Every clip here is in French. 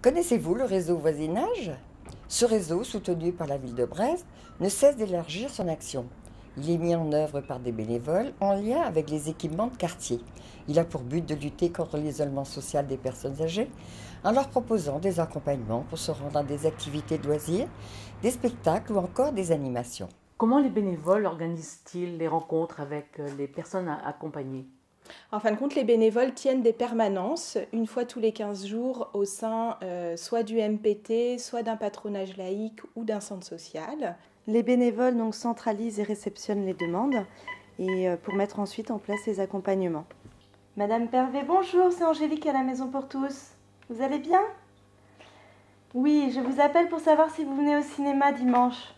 Connaissez-vous le réseau voisinage? Ce réseau, soutenu par la ville de Brest, ne cesse d'élargir son action. Il est mis en œuvre par des bénévoles en lien avec les équipements de quartier. Il a pour but de lutter contre l'isolement social des personnes âgées en leur proposant des accompagnements pour se rendre à des activités de loisirs, des spectacles ou encore des animations. Comment les bénévoles organisent-ils les rencontres avec les personnes accompagnées? En fin de compte, les bénévoles tiennent des permanences une fois tous les 15 jours au sein soit du MPT, soit d'un patronage laïque ou d'un centre social. Les bénévoles donc centralisent et réceptionnent les demandes et pour mettre ensuite en place les accompagnements. Madame Pervet, bonjour, c'est Angélique à la Maison pour tous. Vous allez bien? Oui, je vous appelle pour savoir si vous venez au cinéma dimanche.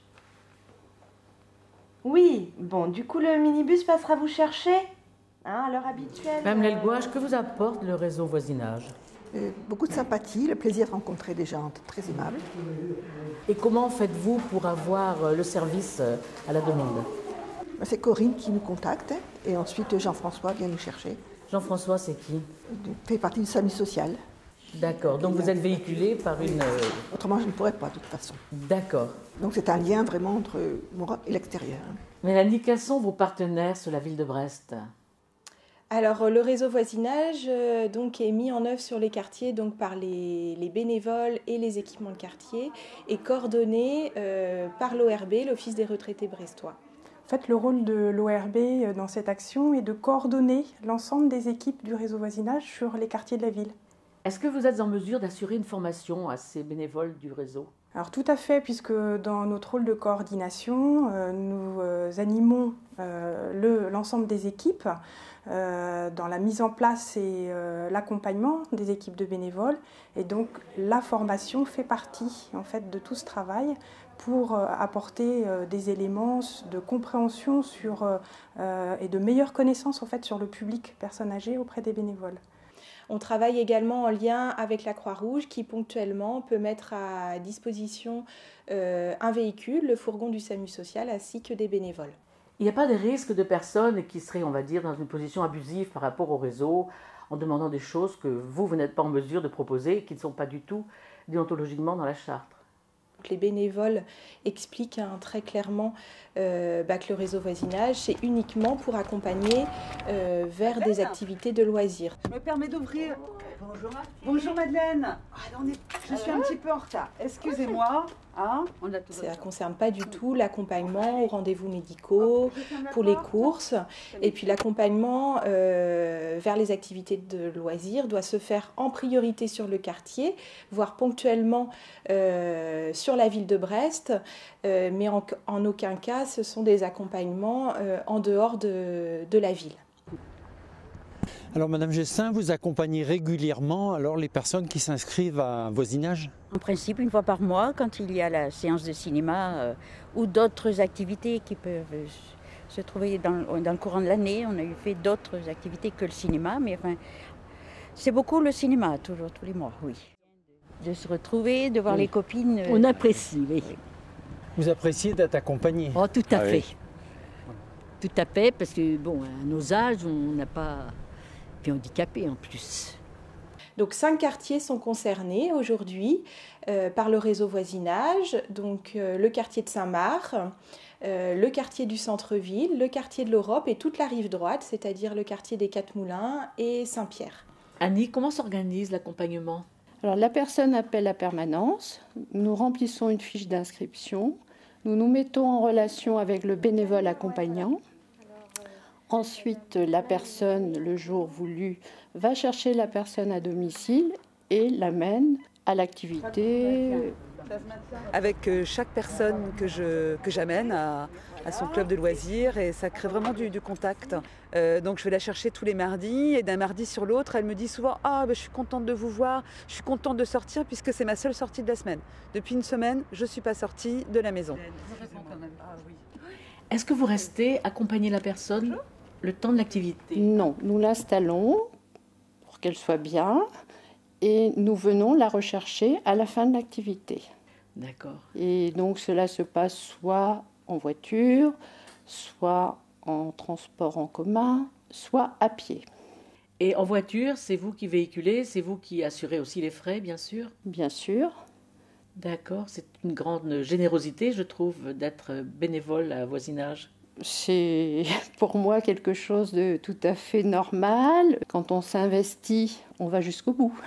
Oui, bon, du coup le minibus passera vous chercher à l'heure habituelle. Madame Lelgouage, que vous apporte le réseau voisinage? Beaucoup de sympathie, le plaisir de rencontrer des gens très aimables. Et comment faites-vous pour avoir le service à la demande? C'est Corinne qui nous contacte et ensuite Jean-François vient nous chercher. Jean-François, c'est qui? Il fait partie du SAMU social. D'accord, donc vous êtes véhiculé par une... Autrement, je ne pourrais pas de toute façon. D'accord. Donc c'est un lien vraiment entre moi et l'extérieur. Mélanie, quels sont vos partenaires sur la ville de Brest? Alors le réseau voisinage donc est mis en œuvre sur les quartiers donc par les bénévoles et les équipements de quartier et coordonné par l'ORB, l'Office des retraités brestois. En fait, le rôle de l'ORB dans cette action est de coordonner l'ensemble des équipes du réseau voisinage sur les quartiers de la ville. Est-ce que vous êtes en mesure d'assurer une formation à ces bénévoles du réseau? Alors tout à fait, puisque dans notre rôle de coordination, nous animons l'ensemble des équipes dans la mise en place et l'accompagnement des équipes de bénévoles. Et donc la formation fait partie en fait de tout ce travail pour apporter des éléments de compréhension et de meilleure connaissance en fait, sur le public personne âgée auprès des bénévoles. On travaille également en lien avec la Croix-Rouge qui ponctuellement peut mettre à disposition un véhicule, le fourgon du SAMU social, ainsi que des bénévoles. Il n'y a pas de risque de personnes qui seraient, on va dire, dans une position abusive par rapport au réseau, en demandant des choses que vous n'êtes pas en mesure de proposer et qui ne sont pas du tout déontologiquement dans la charte? Les bénévoles expliquent très clairement que le réseau voisinage, c'est uniquement pour accompagner vers des activités de loisirs. Je me permets d'ouvrir. Bonjour. Bonjour Madeleine. Je suis un petit peu en retard. Excusez-moi. Ça ne concerne pas du tout l'accompagnement aux rendez-vous médicaux, pour les courses. Et puis l'accompagnement vers les activités de loisirs doit se faire en priorité sur le quartier, voire ponctuellement sur la ville de Brest, mais en aucun cas ce sont des accompagnements en dehors de la ville. Alors Madame Gessin, vous accompagnez régulièrement alors les personnes qui s'inscrivent à un voisinage? En principe, une fois par mois, quand il y a la séance de cinéma ou d'autres activités qui peuvent se trouver dans le courant de l'année. On a eu fait d'autres activités que le cinéma, mais enfin, c'est beaucoup le cinéma, toujours, tous les mois, oui. De se retrouver, de voir les copines. On apprécie, oui. Vous appréciez d'être accompagné? Oh, tout à fait. Oui. Tout à fait, parce que, bon, à nos âges, on n'a pas... Puis handicapés en plus. Donc 5 quartiers sont concernés aujourd'hui par le réseau voisinage, donc le quartier de Saint-Marc, le quartier du centre-ville, le quartier de l'Europe et toute la rive droite, c'est-à-dire le quartier des Quatre-Moulins et Saint-Pierre. Annie, comment s'organise l'accompagnement? Alors la personne appelle la permanence, nous remplissons une fiche d'inscription, nous nous mettons en relation avec le bénévole accompagnant. Ensuite, la personne, le jour voulu, va chercher la personne à domicile et l'amène à l'activité. Avec chaque personne que j'amène à son club de loisirs, et ça crée vraiment du contact. Donc je vais la chercher tous les mardis, et d'un mardi sur l'autre, elle me dit souvent « Ah, je suis contente de vous voir, je suis contente de sortir puisque c'est ma seule sortie de la semaine. Depuis une semaine, je ne suis pas sortie de la maison. » Est-ce que vous restez accompagner la personne le temps de l'activité? Non, nous l'installons pour qu'elle soit bien et nous venons la rechercher à la fin de l'activité. D'accord. Et donc cela se passe soit en voiture, soit en transport en commun, soit à pied. Et en voiture, c'est vous qui véhiculez, c'est vous qui assurez aussi les frais, bien sûr? Bien sûr. D'accord, c'est une grande générosité, je trouve, d'être bénévole à voisinage. C'est pour moi quelque chose de tout à fait normal. Quand on s'investit, on va jusqu'au bout.